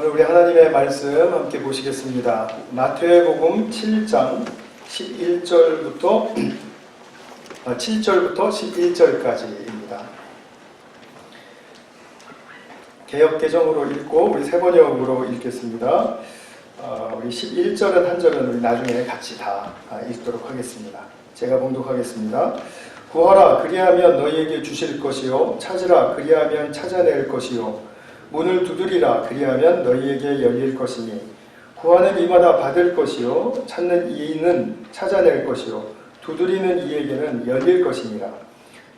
오늘 우리 하나님의 말씀 함께 보시겠습니다. 마태복음 7장 7절부터 11절까지입니다. 개역개정으로 읽고 우리 세번역으로 읽겠습니다. 우리 11절은 한 절은 우리 나중에 같이 다 읽도록 하겠습니다. 제가 봉독하겠습니다. 구하라 그리하면 너희에게 주실 것이요 찾으라 그리하면 찾아낼 것이요 문을 두드리라 그리하면 너희에게 열릴 것이니 구하는 이마다 받을 것이요 찾는 이는 찾아낼 것이요 두드리는 이에게는 열릴 것이니라.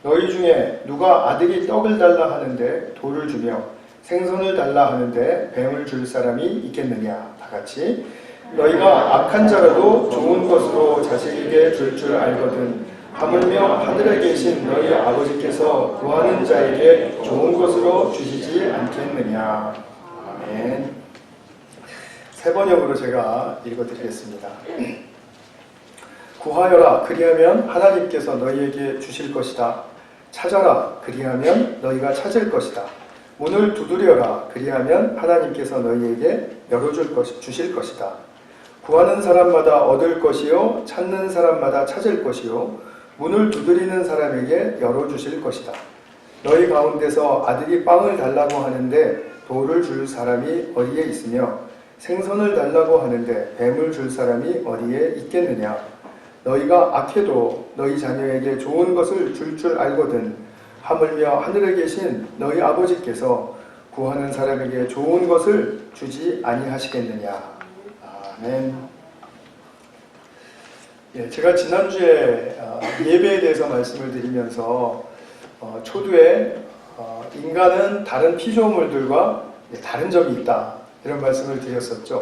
너희 중에 누가 아들이 떡을 달라 하는데 돌을 주며 생선을 달라 하는데 뱀을 줄 사람이 있겠느냐. 다같이 너희가 악한 자라도 좋은 것으로 자식에게 줄 줄 알거든 하물며 하늘에 계신 너희 아버지께서 구하는 자에게 좋은 것으로 주시지 않겠느냐. 아멘. 세번역으로 제가 읽어드리겠습니다. 구하여라 그리하면 하나님께서 너희에게 주실 것이다. 찾아라 그리하면 너희가 찾을 것이다. 문을 두드려라 그리하면 하나님께서 너희에게 주실 것이다. 구하는 사람마다 얻을 것이요 찾는 사람마다 찾을 것이요 문을 두드리는 사람에게 열어주실 것이다. 너희 가운데서 아들이 빵을 달라고 하는데 돌을 줄 사람이 어디에 있으며 생선을 달라고 하는데 뱀을 줄 사람이 어디에 있겠느냐. 너희가 악해도 너희 자녀에게 좋은 것을 줄 알거든 하물며 하늘에 계신 너희 아버지께서 구하는 사람에게 좋은 것을 주지 아니하시겠느냐. 아멘. 제가 지난주에 예배에 대해서 말씀을 드리면서 초두에 인간은 다른 피조물들과 다른 점이 있다 이런 말씀을 드렸었죠.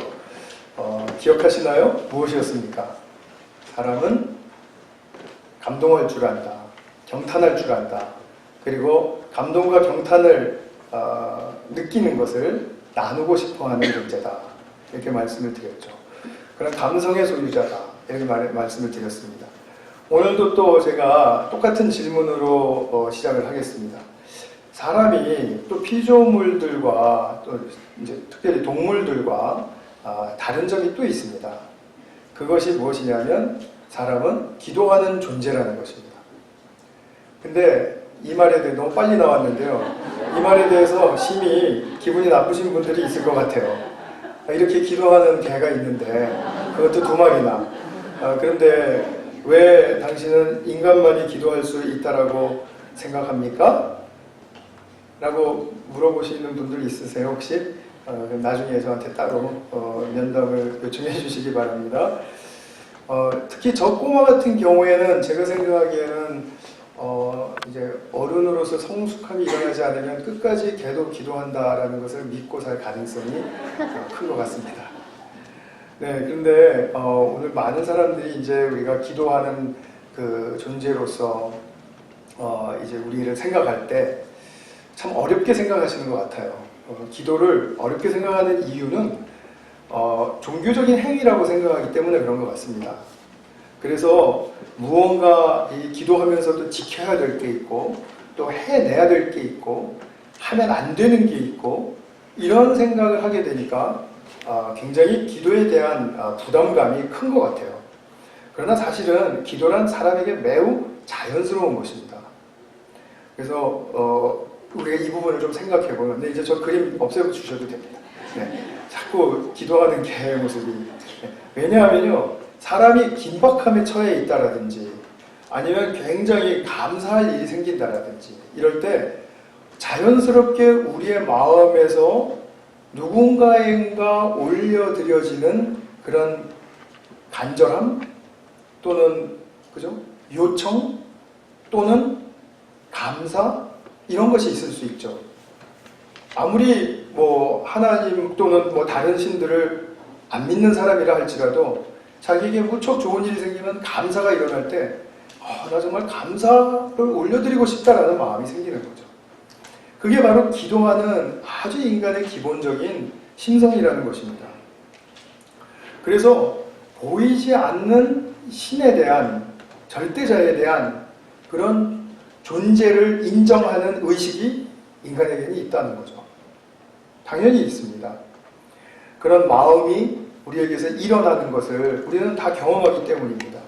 기억하시나요? 무엇이었습니까? 사람은 감동할 줄 안다, 경탄할 줄 안다, 그리고 감동과 경탄을 느끼는 것을 나누고 싶어하는 존재다 이렇게 말씀을 드렸죠. 그런 감성의 소유자다 이렇게 말씀을 드렸습니다. 오늘도 또 제가 똑같은 질문으로 시작을 하겠습니다. 사람이 또 피조물들과 또 이제 특별히 동물들과 다른 점이 또 있습니다. 그것이 무엇이냐면 사람은 기도하는 존재라는 것입니다. 근데 이 말에 대해 너무 빨리 나왔는데요. 이 말에 대해서 심히 기분이 나쁘신 분들이 있을 것 같아요. 이렇게 기도하는 개가 있는데 그것도 2마리나 그런데 왜 당신은 인간만이 기도할 수 있다라고 생각합니까? 라고 물어보시는 분들 있으세요 혹시? 나중에 저한테 따로 면담을 요청해 주시기 바랍니다. 특히 저 꼬마 같은 경우에는 제가 생각하기에는 이제 어른으로서 성숙함이 일어나지 않으면 끝까지 걔도 기도한다라는 것을 믿고 살 가능성이 큰 것 같습니다. 네, 그런데 오늘 많은 사람들이 이제 우리가 기도하는 그 존재로서 이제 우리를 생각할 때 참 어렵게 생각하시는 것 같아요. 기도를 어렵게 생각하는 이유는 종교적인 행위라고 생각하기 때문에 그런 것 같습니다. 그래서 무언가 이 기도하면서도 지켜야 될 게 있고 또 해내야 될 게 있고 하면 안 되는 게 있고 이런 생각을 하게 되니까 굉장히 기도에 대한 부담감이 큰 것 같아요. 그러나 사실은 기도란 사람에게 매우 자연스러운 것입니다. 그래서 우리가 이 부분을 좀 생각해 보면, 근데 이제 저 그림 없애고 주셔도 됩니다. 네. 자꾸 기도하는 개의 모습이. 네. 왜냐하면요, 사람이 긴박함에 처해 있다라든지 아니면 굉장히 감사할 일이 생긴다라든지 이럴 때 자연스럽게 우리의 마음에서 누군가에게 올려드려지는 그런 간절함 또는 그죠? 요청 또는 감사 이런 것이 있을 수 있죠. 아무리 뭐 하나님 또는 뭐 다른 신들을 안 믿는 사람이라 할지라도 자기에게 무척 좋은 일이 생기면 감사가 일어날 때 나 정말 감사를 올려드리고 싶다라는 마음이 생기는 거죠. 그게 바로 기도하는 아주 인간의 기본적인 심성이라는 것입니다. 그래서 보이지 않는 신에 대한 절대자에 대한 그런 존재를 인정하는 의식이 인간에게는 있다는 거죠. 당연히 있습니다. 그런 마음이 우리에게서 일어나는 것을 우리는 다 경험하기 때문입니다.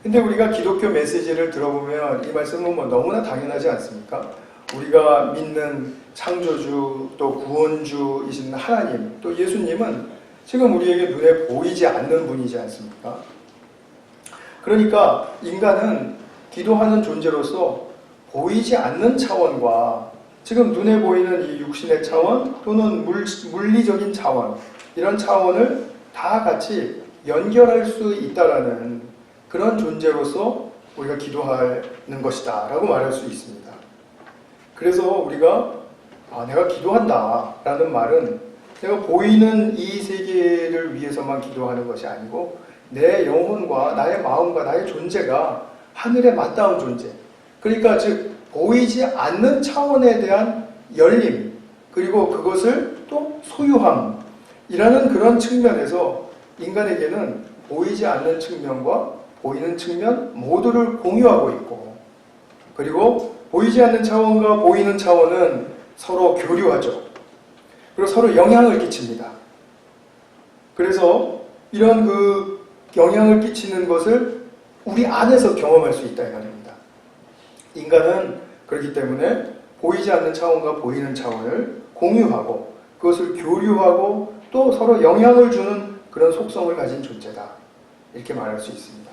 근데 우리가 기독교 메시지를 들어보면 이 말씀은 뭐 너무나 당연하지 않습니까? 우리가 믿는 창조주 또 구원주이신 하나님 또 예수님은 지금 우리에게 눈에 보이지 않는 분이지 않습니까? 그러니까 인간은 기도하는 존재로서 보이지 않는 차원과 지금 눈에 보이는 이 육신의 차원 또는 물리적인 차원 이런 차원을 다 같이 연결할 수 있다라는 그런 존재로서 우리가 기도하는 것이다 라고 말할 수 있습니다. 그래서 우리가 내가 기도한다 라는 말은 내가 보이는 이 세계를 위해서만 기도하는 것이 아니고 내 영혼과 나의 마음과 나의 존재가 하늘에 맞닿은 존재, 그러니까 즉 보이지 않는 차원에 대한 열림 그리고 그것을 또 소유함이라는 그런 측면에서 인간에게는 보이지 않는 측면과 보이는 측면 모두를 공유하고 있고, 그리고 보이지 않는 차원과 보이는 차원은 서로 교류하죠. 그리고 서로 영향을 끼칩니다. 그래서 이런 그 영향을 끼치는 것을 우리 안에서 경험할 수 있다 이 말입니다. 인간은 그렇기 때문에 보이지 않는 차원과 보이는 차원을 공유하고 그것을 교류하고 또 서로 영향을 주는 그런 속성을 가진 존재다 이렇게 말할 수 있습니다.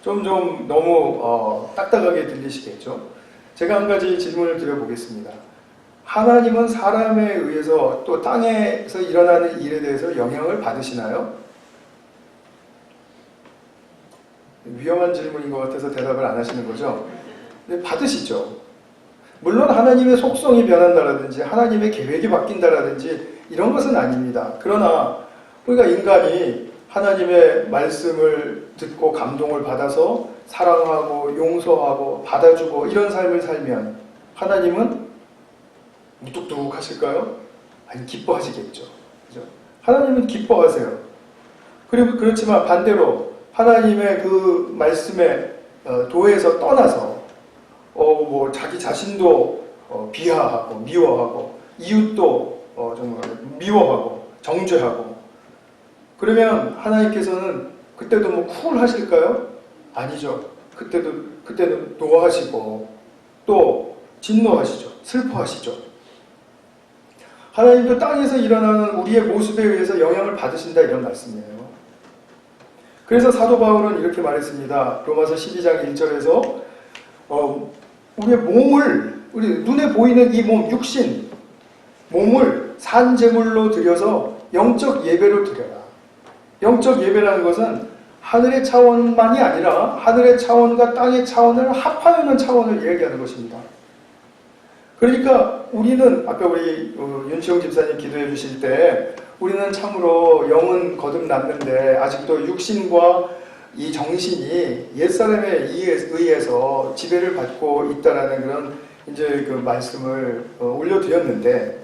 좀 너무 딱딱하게 들리시겠죠? 제가 한 가지 질문을 드려보겠습니다. 하나님은 사람에 의해서 또 땅에서 일어나는 일에 대해서 영향을 받으시나요? 위험한 질문인 것 같아서 대답을 안 하시는 거죠? 근데 받으시죠. 물론 하나님의 속성이 변한다라든지 하나님의 계획이 바뀐다라든지 이런 것은 아닙니다. 그러나 우리가 인간이 하나님의 말씀을 듣고 감동을 받아서 사랑하고 용서하고 받아주고 이런 삶을 살면 하나님은 무뚝뚝 하실까요? 아니, 기뻐하시겠죠. 그죠? 하나님은 기뻐하세요. 그리고 그렇지만 반대로 하나님의 그 말씀에 도에서 떠나서 자기 자신도 비하하고 미워하고 이웃도 정말 미워하고 정죄하고 그러면 하나님께서는 그때도 뭐 쿨하실까요? 아니죠. 그때는 노하시고 또 진노하시죠. 슬퍼하시죠. 하나님도 땅에서 일어나는 우리의 모습에 의해서 영향을 받으신다 이런 말씀이에요. 그래서 사도 바울은 이렇게 말했습니다. 로마서 12장 1절에서 우리의 몸을 우리 눈에 보이는 이 몸 육신 몸을 산제물로 드려서 영적 예배로 드려라. 영적 예배라는 것은 하늘의 차원만이 아니라 하늘의 차원과 땅의 차원을 합하여는 차원을 얘기하는 것입니다. 그러니까 우리는 아까 우리 윤치홍 집사님 기도해 주실 때 우리는 참으로 영은 거듭났는데 아직도 육신과 이 정신이 옛사람에 의해서 지배를 받고 있다라는 그런 이제 그 말씀을 올려드렸는데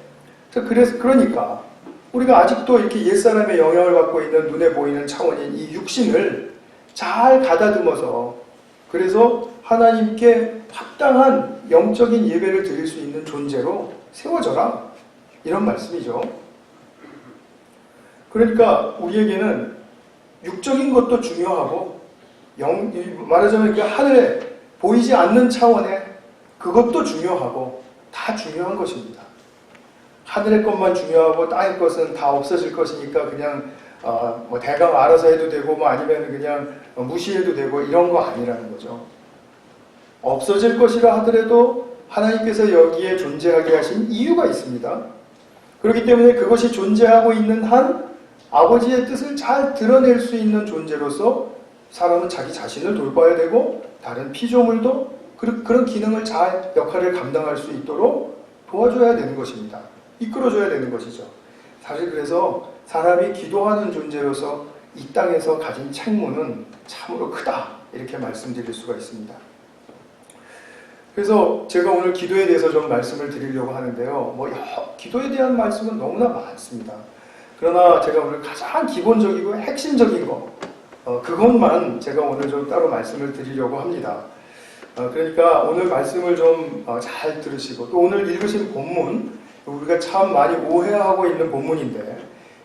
그러니까 우리가 아직도 이렇게 옛사람의 영향을 받고 있는 눈에 보이는 차원인 이 육신을 잘 가다듬어서 그래서 하나님께 합당한 영적인 예배를 드릴 수 있는 존재로 세워져라 이런 말씀이죠. 그러니까 우리에게는 육적인 것도 중요하고 말하자면 그 하늘에 보이지 않는 차원의 그것도 중요하고 다 중요한 것입니다. 하늘의 것만 중요하고 땅의 것은 다 없어질 것이니까 그냥 뭐 대강 알아서 해도 되고 뭐 아니면 그냥 무시해도 되고 이런 거 아니라는 거죠. 없어질 것이라 하더라도 하나님께서 여기에 존재하게 하신 이유가 있습니다. 그렇기 때문에 그것이 존재하고 있는 한 아버지의 뜻을 잘 드러낼 수 있는 존재로서 사람은 자기 자신을 돌봐야 되고 다른 피조물도 그런 기능을 잘 역할을 감당할 수 있도록 도와줘야 되는 것입니다. 이끌어줘야 되는 것이죠. 사실 그래서 사람이 기도하는 존재로서 이 땅에서 가진 책무는 참으로 크다 이렇게 말씀드릴 수가 있습니다. 그래서 제가 오늘 기도에 대해서 좀 말씀을 드리려고 하는데요. 기도에 대한 말씀은 너무나 많습니다. 그러나 제가 오늘 가장 기본적이고 핵심적인 그것만 제가 오늘 좀 따로 말씀을 드리려고 합니다. 그러니까 오늘 말씀을 좀 잘 들으시고 또 오늘 읽으신 본문 우리가 참 많이 오해하고 있는 본문인데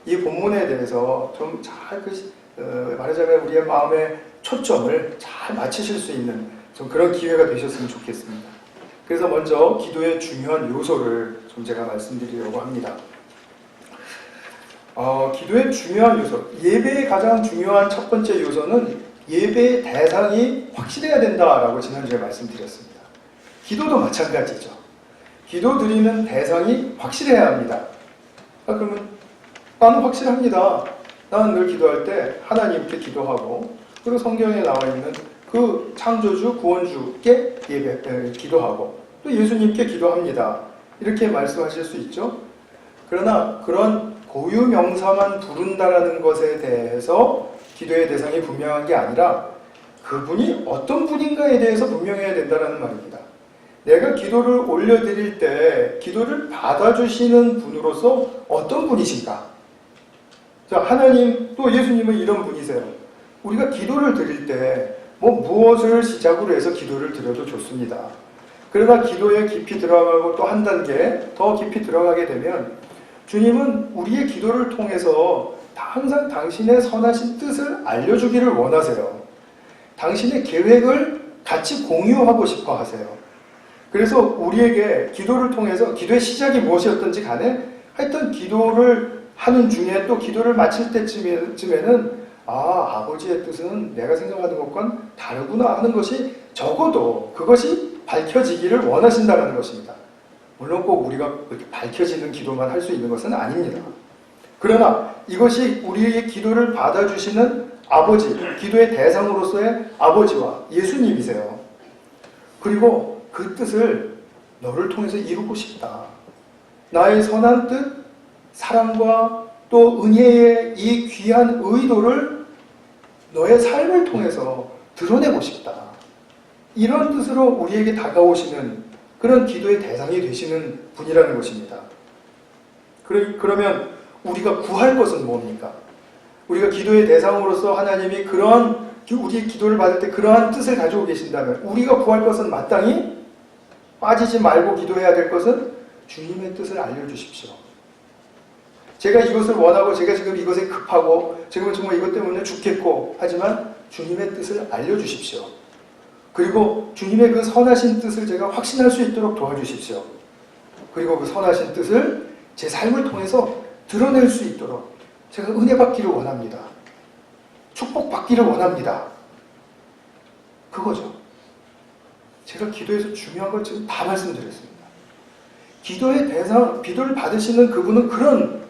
이 본문에 대해서 좀 잘 말하자면 우리의 마음의 초점을 잘 맞추실 수 있는 좀 그런 기회가 되셨으면 좋겠습니다. 그래서 먼저 기도의 중요한 요소를 좀 제가 말씀드리려고 합니다. 기도의 중요한 요소, 예배의 가장 중요한 첫 번째 요소는 예배의 대상이 확실해야 된다라고 지난주에 말씀드렸습니다. 기도도 마찬가지죠. 기도 드리는 대상이 확실해야 합니다. 그러면 나는 확실합니다. 나는 늘 기도할 때 하나님께 기도하고 그리고 성경에 나와 있는 그 창조주, 구원주께 기도하고 또 예수님께 기도합니다. 이렇게 말씀하실 수 있죠. 그러나 그런 고유 명사만 부른다라는 것에 대해서 기도의 대상이 분명한 게 아니라 그분이 어떤 분인가에 대해서 분명해야 된다는 말입니다. 내가 기도를 올려드릴 때 기도를 받아주시는 분으로서 어떤 분이신가? 자, 하나님 또 예수님은 이런 분이세요. 우리가 기도를 드릴 때 무엇을 시작으로 해서 기도를 드려도 좋습니다. 그러나 기도에 깊이 들어가고 또 한 단계 더 깊이 들어가게 되면 주님은 우리의 기도를 통해서 항상 당신의 선하신 뜻을 알려주기를 원하세요. 당신의 계획을 같이 공유하고 싶어 하세요. 그래서 우리에게 기도를 통해서 기도의 시작이 무엇이었든지 간에 하여튼 기도를 하는 중에 또 기도를 마칠 때쯤에는 아버지의 뜻은 내가 생각하는 것과는 다르구나 하는 것이 적어도 그것이 밝혀지기를 원하신다는 것입니다. 물론 꼭 우리가 그렇게 밝혀지는 기도만 할 수 있는 것은 아닙니다. 그러나 이것이 우리의 기도를 받아주시는 아버지, 기도의 대상으로서의 아버지와 예수님이세요. 그리고 그 뜻을 너를 통해서 이루고 싶다. 나의 선한 뜻, 사랑과 또 은혜의 이 귀한 의도를 너의 삶을 통해서 드러내고 싶다. 이런 뜻으로 우리에게 다가오시는 그런 기도의 대상이 되시는 분이라는 것입니다. 그러면 우리가 구할 것은 뭡니까? 우리가 기도의 대상으로서 하나님이 그런 우리의 기도를 받을 때 그러한 뜻을 가지고 계신다면 우리가 구할 것은 마땅히 빠지지 말고 기도해야 될 것은 주님의 뜻을 알려주십시오. 제가 이것을 원하고 제가 지금 이것에 급하고 지금은 정말 이것 때문에 죽겠고 하지만 주님의 뜻을 알려주십시오. 그리고 주님의 그 선하신 뜻을 제가 확신할 수 있도록 도와주십시오. 그리고 그 선하신 뜻을 제 삶을 통해서 드러낼 수 있도록 제가 은혜 받기를 원합니다. 축복 받기를 원합니다. 그거죠. 제가 기도에서 중요한 걸 지금 다 말씀드렸습니다. 기도의 대상, 기도를 받으시는 그분은 그런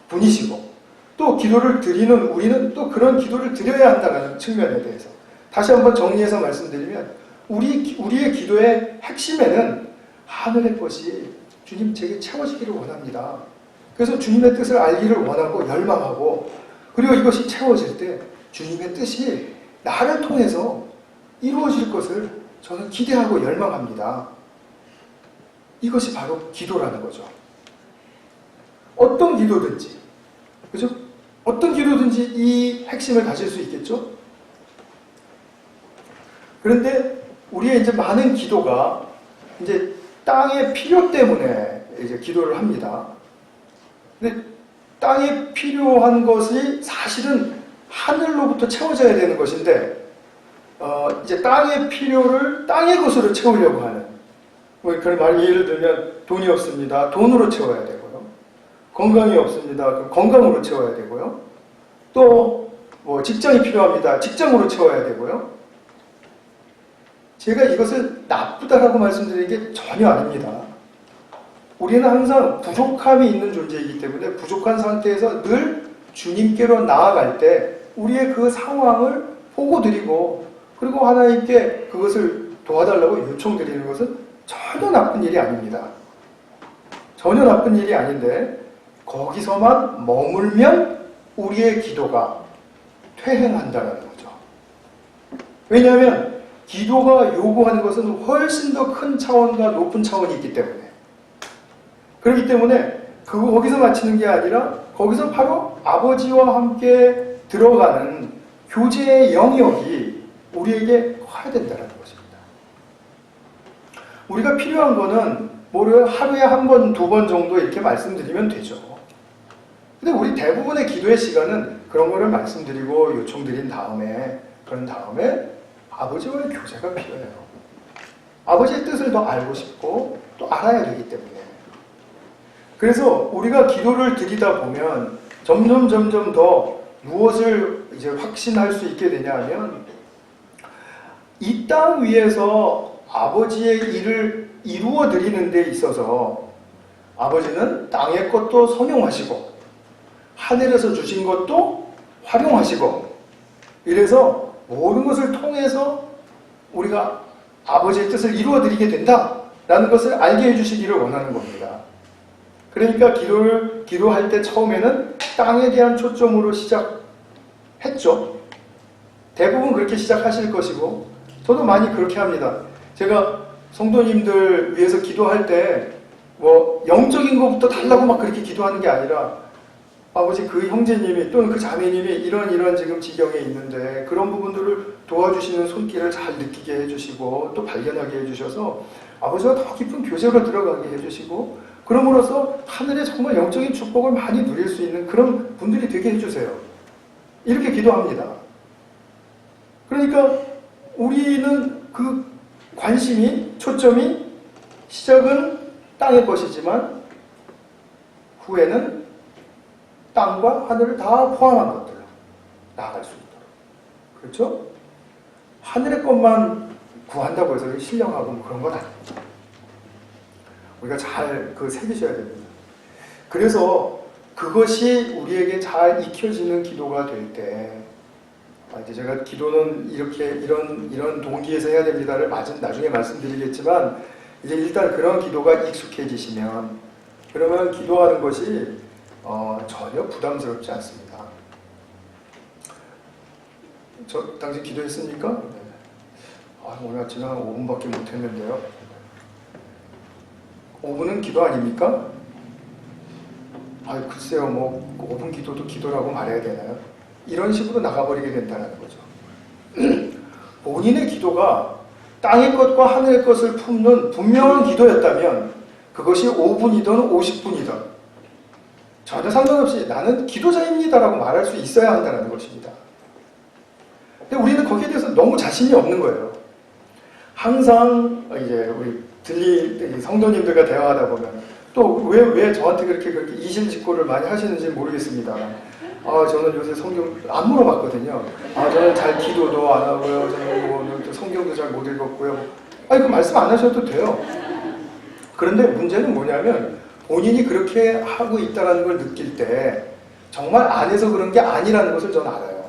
분이시고 또 기도를 드리는 우리는 또 그런 기도를 드려야 한다는 측면에 대해서 다시 한번 정리해서 말씀드리면 우리의 기도의 핵심에는 하늘의 것이 주님 제게 채워지기를 원합니다. 그래서 주님의 뜻을 알기를 원하고 열망하고 그리고 이것이 채워질 때 주님의 뜻이 나를 통해서 이루어질 것을 저는 기대하고 열망합니다. 이것이 바로 기도라는 거죠. 어떤 기도든지, 그죠? 어떤 기도든지 이 핵심을 가질 수 있겠죠? 그런데 우리의 이제 많은 기도가 이제 땅의 필요 때문에 이제 기도를 합니다. 근데 땅에 필요한 것이 사실은 하늘로부터 채워져야 되는 것인데, 이제 땅의 필요를 땅의 것으로 채우려고 하는, 그런 말 예를 들면 돈이 없습니다. 돈으로 채워야 되고요. 건강이 없습니다. 그럼 건강으로 채워야 되고요. 또 뭐 직장이 필요합니다. 직장으로 채워야 되고요. 제가 이것을 나쁘다라고 말씀드리는 게 전혀 아닙니다. 우리는 항상 부족함이 있는 존재이기 때문에 부족한 상태에서 늘 주님께로 나아갈 때 우리의 그 상황을 보고드리고 그리고 하나님께 그것을 도와달라고 요청드리는 것은 전혀 나쁜 일이 아닙니다. 전혀 나쁜 일이 아닌데 거기서만 머물면 우리의 기도가 퇴행한다는 거죠. 왜냐하면 기도가 요구하는 것은 훨씬 더 큰 차원과 높은 차원이 있기 때문에 그렇기 때문에 거기서 마치는 게 아니라 거기서 바로 아버지와 함께 들어가는 교제의 영역이 우리에게 커야 된다는 것입니다. 우리가 필요한 거는 뭐를 하루에 한 번, 두 번 정도 이렇게 말씀드리면 되죠. 근데 우리 대부분의 기도의 시간은 그런 거를 말씀드리고 요청드린 다음에, 그런 다음에 아버지와의 교제가 필요해요. 아버지의 뜻을 더 알고 싶고 또 알아야 되기 때문에. 그래서 우리가 기도를 드리다 보면 점점 더 무엇을 이제 확신할 수 있게 되냐 하면, 이 땅 위에서 아버지의 일을 이루어 드리는 데 있어서 아버지는 땅의 것도 성용하시고 하늘에서 주신 것도 활용하시고, 이래서 모든 것을 통해서 우리가 아버지의 뜻을 이루어 드리게 된다라는 것을 알게 해주시기를 원하는 겁니다. 그러니까 기도할 때 처음에는 땅에 대한 초점으로 시작했죠. 대부분 그렇게 시작하실 것이고, 저도 많이 그렇게 합니다. 제가 성도님들 위해서 기도할 때 뭐 영적인 것부터 달라고 막 그렇게 기도하는 게 아니라, 아버지 그 형제님이 또는 그 자매님이 이런 지금 지경에 있는데 그런 부분들을 도와주시는 손길을 잘 느끼게 해주시고 또 발견하게 해주셔서 아버지와 더 깊은 교제로 들어가게 해주시고, 그럼으로써 하늘의 정말 영적인 축복을 많이 누릴 수 있는 그런 분들이 되게 해주세요. 이렇게 기도합니다. 그러니까 우리는 그 관심이, 초점이 시작은 땅의 것이지만 후에는 땅과 하늘을 다 포함한 것들로 나아갈 수 있도록. 그렇죠? 하늘의 것만 구한다고 해서 신령하고 뭐 그런 건 아닙니다. 우리가 잘 새기셔야 됩니다. 그래서 그것이 우리에게 잘 익혀지는 기도가 될 때, 이제 제가 기도는 이런 동기에서 해야 됩니다를 나중에 말씀드리겠지만, 이제 일단 그런 기도가 익숙해지시면, 그러면 기도하는 것이 전혀 부담스럽지 않습니다. 당신 기도했습니까? 네. 오늘 아침에 한 5분밖에 못했는데요. 5분은 기도 아닙니까? 글쎄요, 뭐 5분 기도도 기도라고 말해야 되나요? 이런 식으로 나가버리게 된다는 거죠. 본인의 기도가 땅의 것과 하늘의 것을 품는 분명한 기도였다면 그것이 5분이든 50분이든 전혀 상관없이 나는 기도자입니다라고 말할 수 있어야 한다는 것입니다. 근데 우리는 거기에 대해서 너무 자신이 없는 거예요. 항상 이제 우리 성도님들과 대화하다 보면 또 왜 저한테 그렇게 이실직고를 많이 하시는지 모르겠습니다. 저는 요새 성경 안 물어봤거든요. 저는 잘 기도도 안 하고요. 저는 또 성경도 잘 못 읽었고요. 그 말씀 안 하셔도 돼요. 그런데 문제는 뭐냐면 본인이 그렇게 하고 있다는 걸 느낄 때 정말 안에서 그런 게 아니라는 것을 저는 알아요.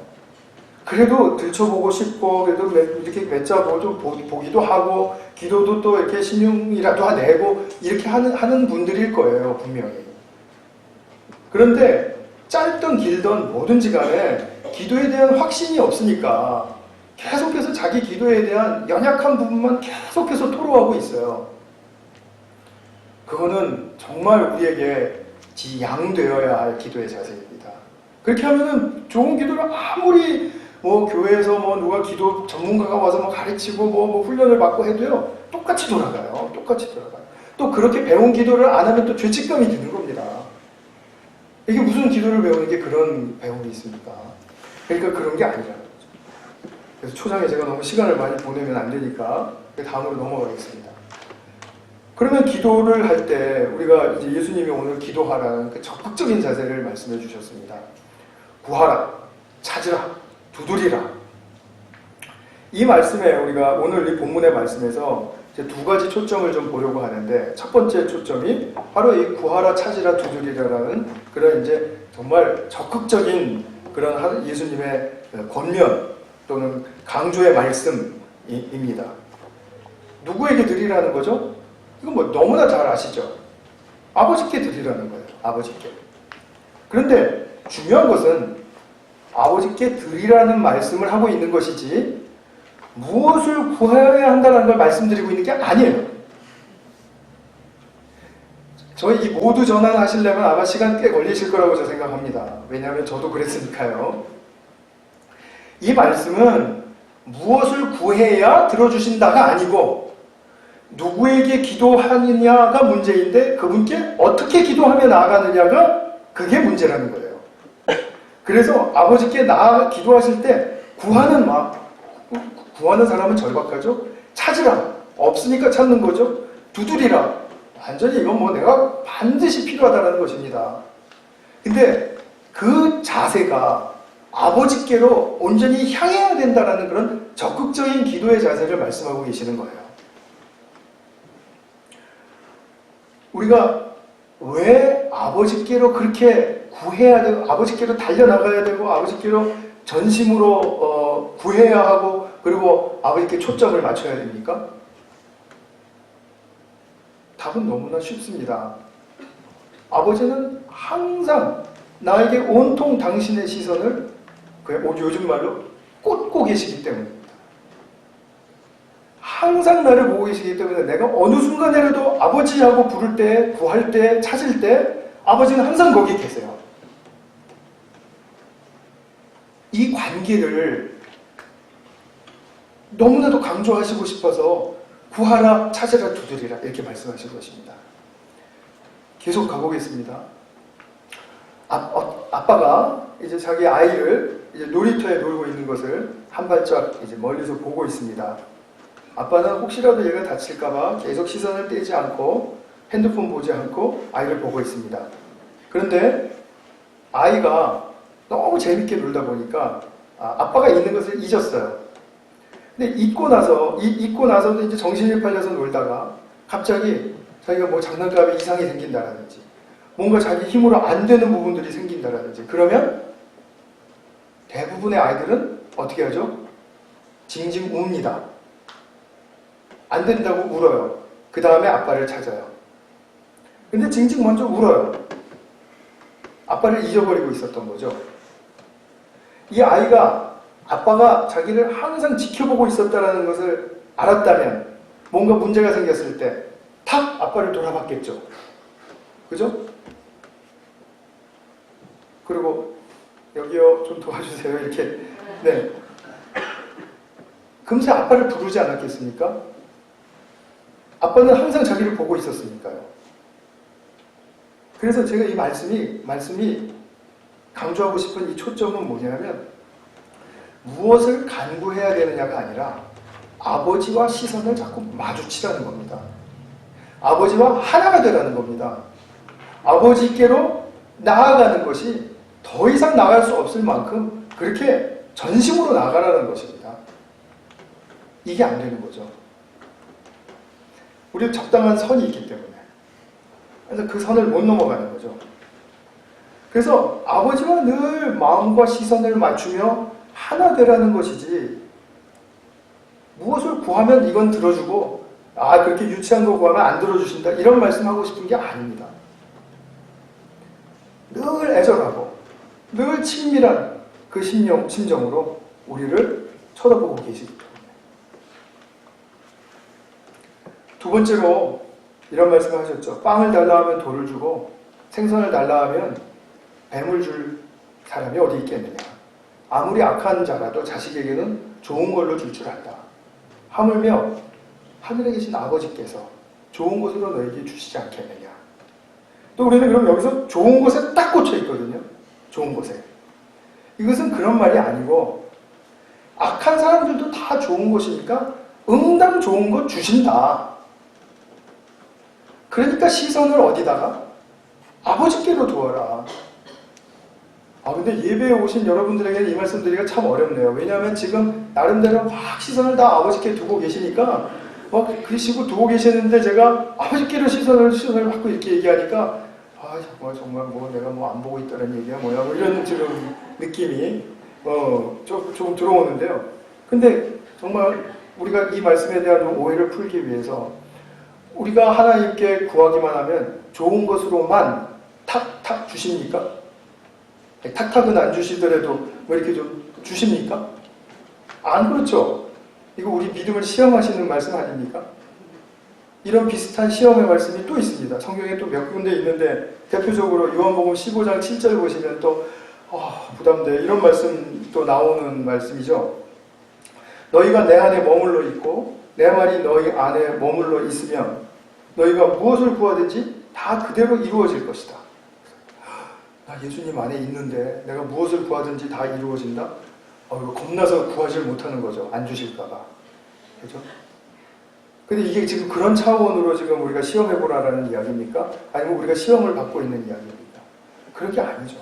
그래도 들춰보고 싶고, 그래도 이렇게 맺자고 보기도 하고, 기도도 또 이렇게 신용이라도 내고, 이렇게 하는 분들일 거예요, 분명히. 그런데 짧든 길든 뭐든지 간에 기도에 대한 확신이 없으니까 계속해서 자기 기도에 대한 연약한 부분만 계속해서 토로하고 있어요. 그거는 정말 우리에게 지양되어야 할 기도의 자세입니다. 그렇게 하면은 좋은 기도를 아무리 교회에서 누가 기도 전문가가 와서 가르치고 훈련을 받고 해도요, 똑같이 돌아가요. 또 그렇게 배운 기도를 안 하면 또 죄책감이 드는 겁니다. 이게 무슨 기도를 배우는 게 그런 배움이 있습니까? 그러니까 그런 게 아니라는 거죠. 그래서 초장에 제가 너무 시간을 많이 보내면 안 되니까 다음으로 넘어가겠습니다. 그러면 기도를 할 때 우리가 이제 예수님이 오늘 기도하라는 그 적극적인 자세를 말씀해 주셨습니다. 구하라, 찾으라, 두드리라. 이 말씀에 우리가 오늘 이 본문의 말씀에서 이제 두 가지 초점을 좀 보려고 하는데, 첫 번째 초점이 바로 이 구하라, 찾으라, 두드리라라는 그런 이제 정말 적극적인 그런 예수님의 권면 또는 강조의 말씀입니다. 누구에게 드리라는 거죠? 이건 너무나 잘 아시죠? 아버지께 드리라는 거예요. 아버지께. 그런데 중요한 것은 아버지께 드리라는 말씀을 하고 있는 것이지 무엇을 구해야 한다는 걸 말씀드리고 있는 게 아니에요. 저희 이 모두 전환하시려면 아마 시간 꽤 걸리실 거라고 저 생각합니다. 왜냐하면 저도 그랬으니까요. 이 말씀은 무엇을 구해야 들어주신다가 아니고 누구에게 기도하느냐가 문제인데 그분께 어떻게 기도하며 나아가느냐가 그 그게 문제라는 거예요. 그래서 아버지께 나아 기도하실 때 구하는 사람은 절박하죠. 찾으라. 없으니까 찾는 거죠. 두드리라. 완전히 이건 뭐 내가 반드시 필요하다는 것입니다. 근데 그 자세가 아버지께로 온전히 향해야 된다는 그런 적극적인 기도의 자세를 말씀하고 계시는 거예요. 우리가 왜 아버지께로 그렇게 구해야 되고 아버지께로 달려나가야 되고 아버지께로 전심으로 구해야 하고 그리고 아버지께 초점을 맞춰야 됩니까? 답은 너무나 쉽습니다. 아버지는 항상 나에게 온통 당신의 시선을 요즘 말로 꽂고 계시기 때문입니다. 항상 나를 보고 계시기 때문에 내가 어느 순간에라도 아버지하고 부를 때, 구할 때, 찾을 때 아버지는 항상 거기 계세요. 이 관계를 너무나도 강조하시고 싶어서 구하라, 찾으라, 두드리라 이렇게 말씀하신 것입니다. 계속 가보겠습니다. 아빠가 이제 자기 아이를 이제 놀이터에 놀고 있는 것을 한 발짝 이제 멀리서 보고 있습니다. 아빠는 혹시라도 얘가 다칠까봐 계속 시선을 떼지 않고 핸드폰 보지 않고 아이를 보고 있습니다. 그런데 아이가 너무 재밌게 놀다 보니까 아빠가 있는 것을 잊었어요. 근데 잊고 나서도 이제 정신이 팔려서 놀다가 갑자기 자기가 뭐 장난감에 이상이 생긴다라든지 뭔가 자기 힘으로 안 되는 부분들이 생긴다라든지 그러면 대부분의 아이들은 어떻게 하죠? 징징 웁니다. 안 된다고 울어요. 그 다음에 아빠를 찾아요. 근데 징징 먼저 울어요. 아빠를 잊어버리고 있었던 거죠. 이 아이가 아빠가 자기를 항상 지켜보고 있었다는 것을 알았다면 뭔가 문제가 생겼을 때 탁 아빠를 돌아봤겠죠. 그죠? 그리고 여기요 좀 도와주세요 이렇게 네. 금세 아빠를 부르지 않았겠습니까? 아빠는 항상 자기를 보고 있었으니까요. 그래서 제가 이 말씀이 강조하고 싶은 이 초점은 뭐냐면 무엇을 간구해야 되느냐가 아니라 아버지와 시선을 자꾸 마주치라는 겁니다. 아버지와 하나가 되라는 겁니다. 아버지께로 나아가는 것이 더 이상 나갈 수 없을 만큼 그렇게 전심으로 나가라는 것입니다. 이게 안 되는 거죠. 우리는 적당한 선이 있기 때문에. 그래서 그 선을 못 넘어가는 거죠. 그래서 아버지와 늘 마음과 시선을 맞추며 하나 되라는 것이지 무엇을 구하면 이건 들어주고 그렇게 유치한 거 구하면 안 들어주신다 이런 말씀하고 싶은 게 아닙니다. 늘 애절하고 늘 친밀한 그 심정으로 우리를 쳐다보고 계시기 때문에. 두 번째로 이런 말씀을 하셨죠. 빵을 달라 하면 돌을 주고 생선을 달라 하면 뱀을 줄 사람이 어디 있겠느냐. 아무리 악한 자라도 자식에게는 좋은 걸로 줄 줄 안다. 하물며 하늘에 계신 아버지께서 좋은 것으로 너에게 주시지 않겠느냐. 또 우리는 그럼 여기서 좋은 것에 딱 꽂혀 있거든요. 좋은 것에. 이것은 그런 말이 아니고 악한 사람들도 다 좋은 것이니까 응당 좋은 것 주신다. 그러니까 시선을 어디다가? 아버지께로 두어라. 근데 예배에 오신 여러분들에게는 이 말씀 드리기가 참 어렵네요. 왜냐하면 지금 나름대로 막 시선을 다 아버지께 두고 계시니까 그 식으로 두고 계시는데 제가 아버지께로 시선을 받고 이렇게 얘기하니까 정말 뭐 내가 뭐 안 보고 있다는 얘기야 뭐야 뭐 이런 지금 느낌이 조금 들어오는데요. 근데 정말 우리가 이 말씀에 대한 오해를 풀기 위해서 우리가 하나님께 구하기만 하면 좋은 것으로만 탁탁 주십니까? 탁탁은 안 주시더라도 뭐 이렇게 좀 주십니까? 안 그렇죠. 이거 우리 믿음을 시험하시는 말씀 아닙니까? 이런 비슷한 시험의 말씀이 또 있습니다. 성경에 또 몇 군데 있는데 대표적으로 요한복음 15장 7절 보시면 또 부담돼 이런 말씀 또 나오는 말씀이죠. 너희가 내 안에 머물러 있고 내 말이 너희 안에 머물러 있으면 너희가 무엇을 구하든지 다 그대로 이루어질 것이다. 나 예수님 안에 있는데 내가 무엇을 구하든지 다 이루어진다? 이거 겁나서 구하지를 못하는 거죠. 안 주실까봐. 그죠? 근데 이게 지금 그런 차원으로 지금 우리가 시험해보라라는 이야기입니까? 아니면 우리가 시험을 받고 있는 이야기입니까? 그런 게 아니죠.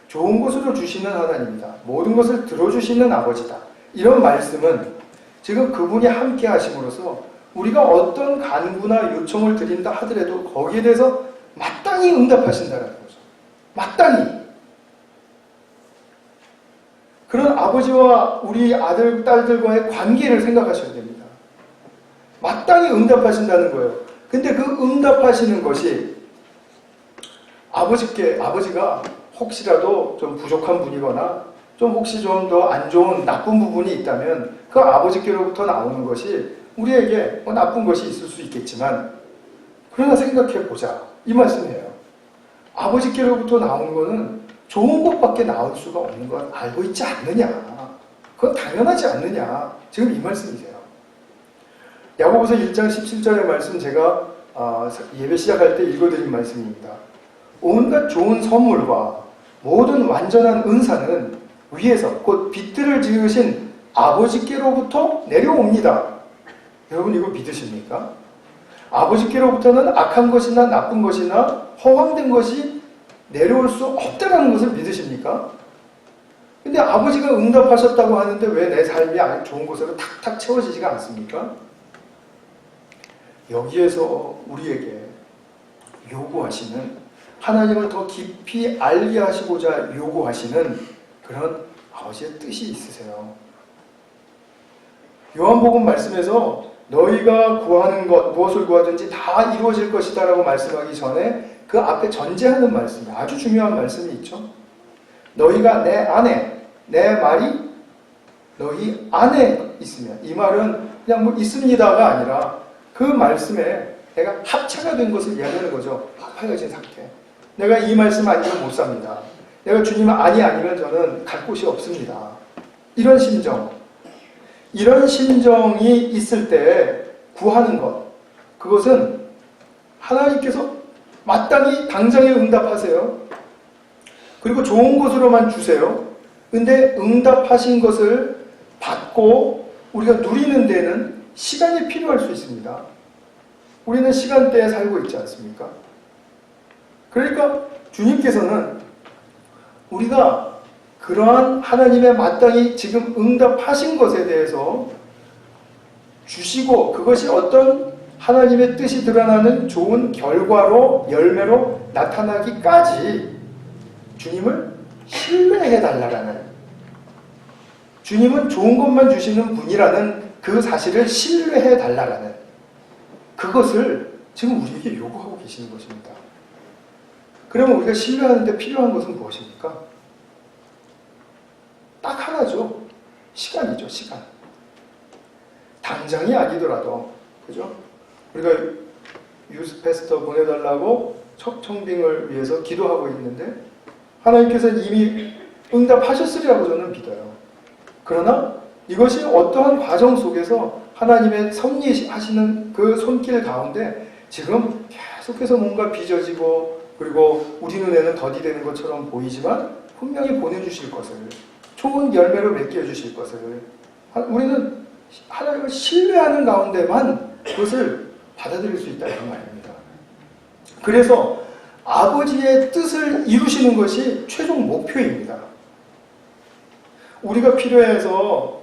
좋은 것으로 주시는 하나님이다. 모든 것을 들어주시는 아버지다. 이런 말씀은 지금 그분이 함께 하심으로써 우리가 어떤 간구나 요청을 드린다 하더라도 거기에 대해서 마땅히 응답하신다는 거죠. 마땅히. 그런 아버지와 우리 아들, 딸들과의 관계를 생각하셔야 됩니다. 마땅히 응답하신다는 거예요. 근데 그 응답하시는 것이 아버지가 혹시라도 좀 부족한 분이거나 좀 혹시 좀 더 안 좋은 나쁜 부분이 있다면 그 아버지께로부터 나오는 것이 우리에게 나쁜 것이 있을 수 있겠지만 그러나 생각해 보자. 이 말씀이에요. 아버지께로부터 나오는 것은 좋은 것밖에 나올 수가 없는 건 알고 있지 않느냐. 그건 당연하지 않느냐. 지금 이 말씀이세요. 야고보서 1장 17절의 말씀 제가 예배 시작할 때 읽어드린 말씀입니다. 온갖 좋은 선물과 모든 완전한 은사는 위에서 곧 빛들을 지으신 아버지께로부터 내려옵니다. 여러분 이거 믿으십니까? 아버지께로부터는 악한 것이나 나쁜 것이나 허황된 것이 내려올 수 없다는 것을 믿으십니까? 근데 아버지가 응답하셨다고 하는데 왜 내 삶이 좋은 것으로 탁탁 채워지지가 않습니까? 여기에서 우리에게 요구하시는 하나님을 더 깊이 알게 하시고자 요구하시는 그런 아버지의 뜻이 있으세요. 요한복음 말씀에서 너희가 구하는 것 무엇을 구하든지 다 이루어질 것이다 라고 말씀하기 전에 그 앞에 전제하는 말씀이 아주 중요한 말씀이 있죠. 너희가 내 안에 내 말이 너희 안에 있으면 이 말은 그냥 뭐 있습니다가 아니라 그 말씀에 내가 합체가 된 것을 이야기하는 거죠. 파여진 상태. 내가 이 말씀 아니면 못 삽니다. 내가 주님 아니면 저는 갈 곳이 없습니다. 이런 심정이 있을 때 구하는 것, 그것은 하나님께서 마땅히 당장에 응답하세요. 그리고 좋은 것으로만 주세요. 근데 응답하신 것을 받고 우리가 누리는 데는 시간이 필요할 수 있습니다. 우리는 시간대에 살고 있지 않습니까? 그러니까 주님께서는 우리가 그러한 하나님의 마땅히 지금 응답하신 것에 대해서 주시고 그것이 어떤 하나님의 뜻이 드러나는 좋은 결과로 열매로 나타나기까지 주님을 신뢰해달라는, 주님은 좋은 것만 주시는 분이라는 그 사실을 신뢰해달라는 그것을 지금 우리에게 요구하고 계시는 것입니다. 그러면 우리가 신뢰하는데 필요한 것은 무엇입니까? 딱 하나죠. 시간이죠. 시간. 당장이 아니더라도, 그죠? 우리가 유스 패스터 보내달라고 척청빙을 위해서 기도하고 있는데 하나님께서는 이미 응답하셨으리라고 저는 믿어요. 그러나 이것이 어떠한 과정 속에서 하나님의 섭리하시는 그 손길 가운데 지금 계속해서 뭔가 빚어지고 그리고 우리 눈에는 더디되는 것처럼 보이지만 분명히 보내주실 것을, 좋은 열매로 맺게 해주실 것을 우리는 하나님을 신뢰하는 가운데만 그것을 받아들일 수 있다 이런 말입니다. 그래서 아버지의 뜻을 이루시는 것이 최종 목표입니다. 우리가 필요해서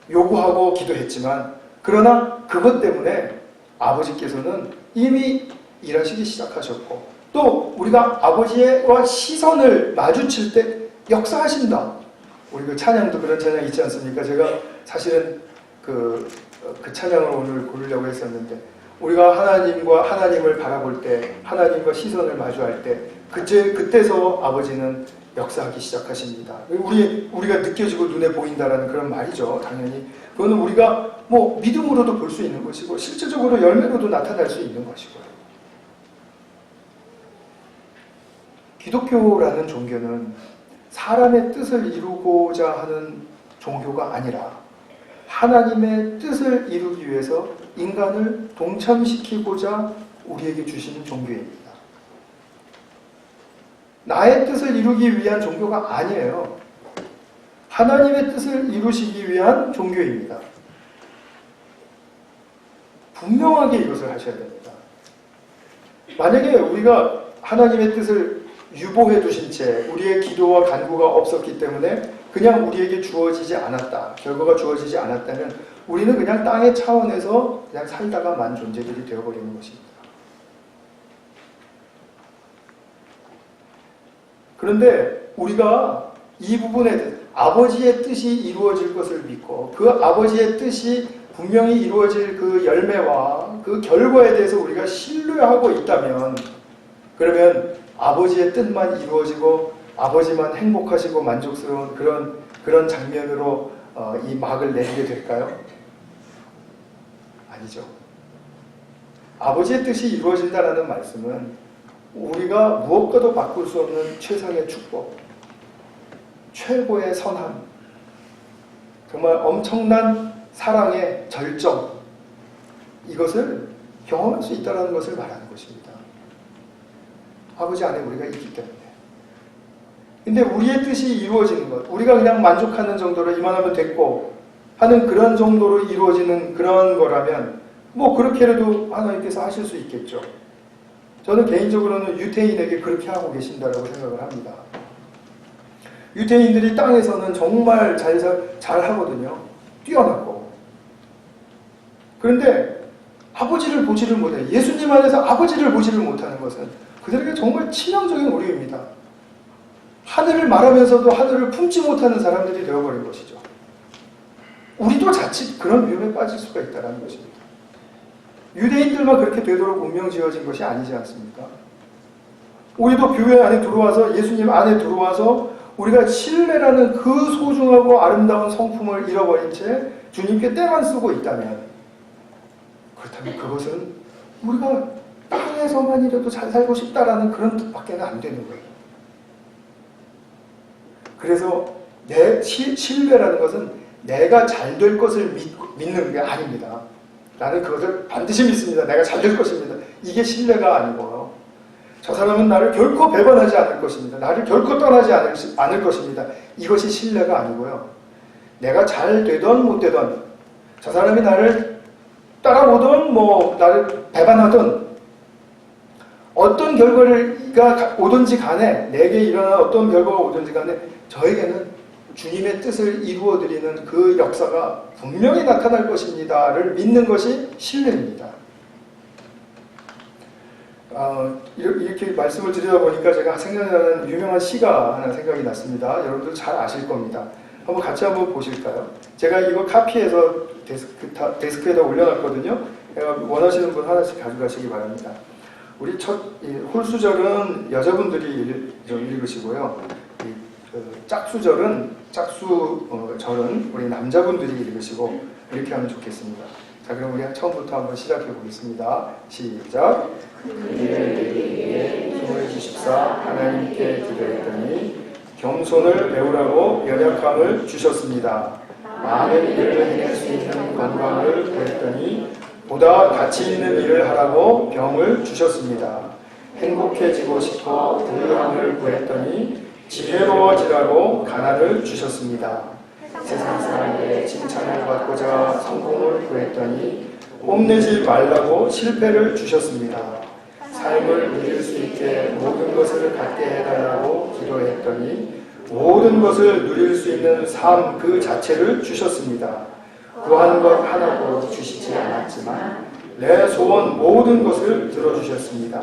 요구하고 기도했지만 그러나 그것 때문에 아버지께서는 이미 일하시기 시작하셨고 또 우리가 아버지와 시선을 마주칠 때 역사하신다. 우리 그 찬양도 그런 찬양 있지 않습니까? 제가 사실은 그 찬양을 오늘 고르려고 했었는데 우리가 하나님을 바라볼 때 하나님과 시선을 마주할 때 그때서 아버지는 역사하기 시작하십니다. 우리가 느껴지고 눈에 보인다라는 그런 말이죠. 당연히 그거는 우리가 뭐 믿음으로도 볼 수 있는 것이고 실질적으로 열매로도 나타날 수 있는 것이고요. 기독교라는 종교는 사람의 뜻을 이루고자 하는 종교가 아니라 하나님의 뜻을 이루기 위해서 인간을 동참시키고자 우리에게 주시는 종교입니다. 나의 뜻을 이루기 위한 종교가 아니에요. 하나님의 뜻을 이루시기 위한 종교입니다. 분명하게 이것을 하셔야 됩니다. 만약에 우리가 하나님의 뜻을 유보해 두신 채 우리의 기도와 간구가 없었기 때문에 그냥 우리에게 주어지지 않았다, 결과가 주어지지 않았다면 우리는 그냥 땅의 차원에서 그냥 살다가만 존재들이 되어버리는 것입니다. 그런데 우리가 이 부분에 대해서 아버지의 뜻이 이루어질 것을 믿고 그 아버지의 뜻이 분명히 이루어질 그 열매와 그 결과에 대해서 우리가 신뢰하고 있다면, 그러면 아버지의 뜻만 이루어지고 아버지만 행복하시고 만족스러운 그런 장면으로 이 막을 내리게 될까요? 아니죠. 아버지의 뜻이 이루어진다는 말씀은 우리가 무엇과도 바꿀 수 없는 최상의 축복, 최고의 선함, 정말 엄청난 사랑의 절정, 이것을 경험할 수 있다는 것을 말하는 것입니다. 아버지 안에 우리가 있기 때문에. 근데 우리의 뜻이 이루어지는 것, 우리가 그냥 만족하는 정도로 이만하면 됐고 하는 그런 정도로 이루어지는 그런 거라면 뭐 그렇게라도 하나님께서 하실 수 있겠죠. 저는 개인적으로는 유태인에게 그렇게 하고 계신다고 생각을 합니다. 유태인들이 땅에서는 정말 잘 하거든요. 뛰어나고. 그런데 아버지를 보지를 못해요. 예수님 안에서 아버지를 보지를 못하는 것은 그들에게 정말 치명적인 오류입니다. 하늘을 말하면서도 하늘을 품지 못하는 사람들이 되어버린 것이죠. 우리도 자칫 그런 위험에 빠질 수가 있다는 것입니다. 유대인들만 그렇게 되도록 운명 지어진 것이 아니지 않습니까? 우리도 교회 안에 들어와서, 예수님 안에 들어와서 우리가 신뢰라는 그 소중하고 아름다운 성품을 잃어버린 채 주님께 때만 쓰고 있다면, 그렇다면 그것은 우리가 땅에서만이라도 잘 살고 싶다라는 그런 뜻밖에 안 되는 거예요. 그래서 내 신뢰라는 것은 내가 잘 될 것을 믿는 게 아닙니다. 나는 그것을 반드시 믿습니다. 내가 잘 될 것입니다. 이게 신뢰가 아니고요. 저 사람은 나를 결코 배반하지 않을 것입니다. 나를 결코 떠나지 않을 것입니다. 이것이 신뢰가 아니고요. 내가 잘 되던 못 되던, 저 사람이 나를 따라오든 뭐 나를 배반하든 어떤 결과가 오든지 간에, 내게 일어난 어떤 결과가 오든지 간에 저에게는 주님의 뜻을 이루어드리는 그 역사가 분명히 나타날 것입니다를 믿는 것이 신뢰입니다. 이렇게 말씀을 드리다 보니까 제가 생각나는 유명한 시가 하나 생각이 났습니다. 여러분들 잘 아실 겁니다. 같이 한번 보실까요? 제가 이거 카피해서 데스크에다 올려놨거든요. 원하시는 분 하나씩 가져가시기 바랍니다. 우리 첫 홀수절은 여자분들이 좀 읽으시고요. 짝수절은 우리 남자분들이 읽으시고 이렇게 하면 좋겠습니다. 자, 그럼 우리 처음부터 한번 시작해 보겠습니다. 시작. 그들을 위해 힘을 주십사 하나님께 기도했더니 겸손을 배우라고 연약함을 주셨습니다. 많은 일을 해낼 수 있는 건강을 구했더니 보다 가치 있는 일을 하라고 병을 주셨습니다. 행복해지고 싶어 부유함을 구했더니 지혜로워지라고 가난을 주셨습니다. 세상 사람들의 칭찬을 받고자 성공을 구했더니 뽐내지 말라고 실패를 주셨습니다. 삶을 누릴 수 있게 모든 것을 갖게 해달라고 기도했더니 모든 것을 누릴 수 있는 삶 그 자체를 주셨습니다. 구한 것 하나도 주시지 않았지만 내 소원 모든 것을 들어주셨습니다.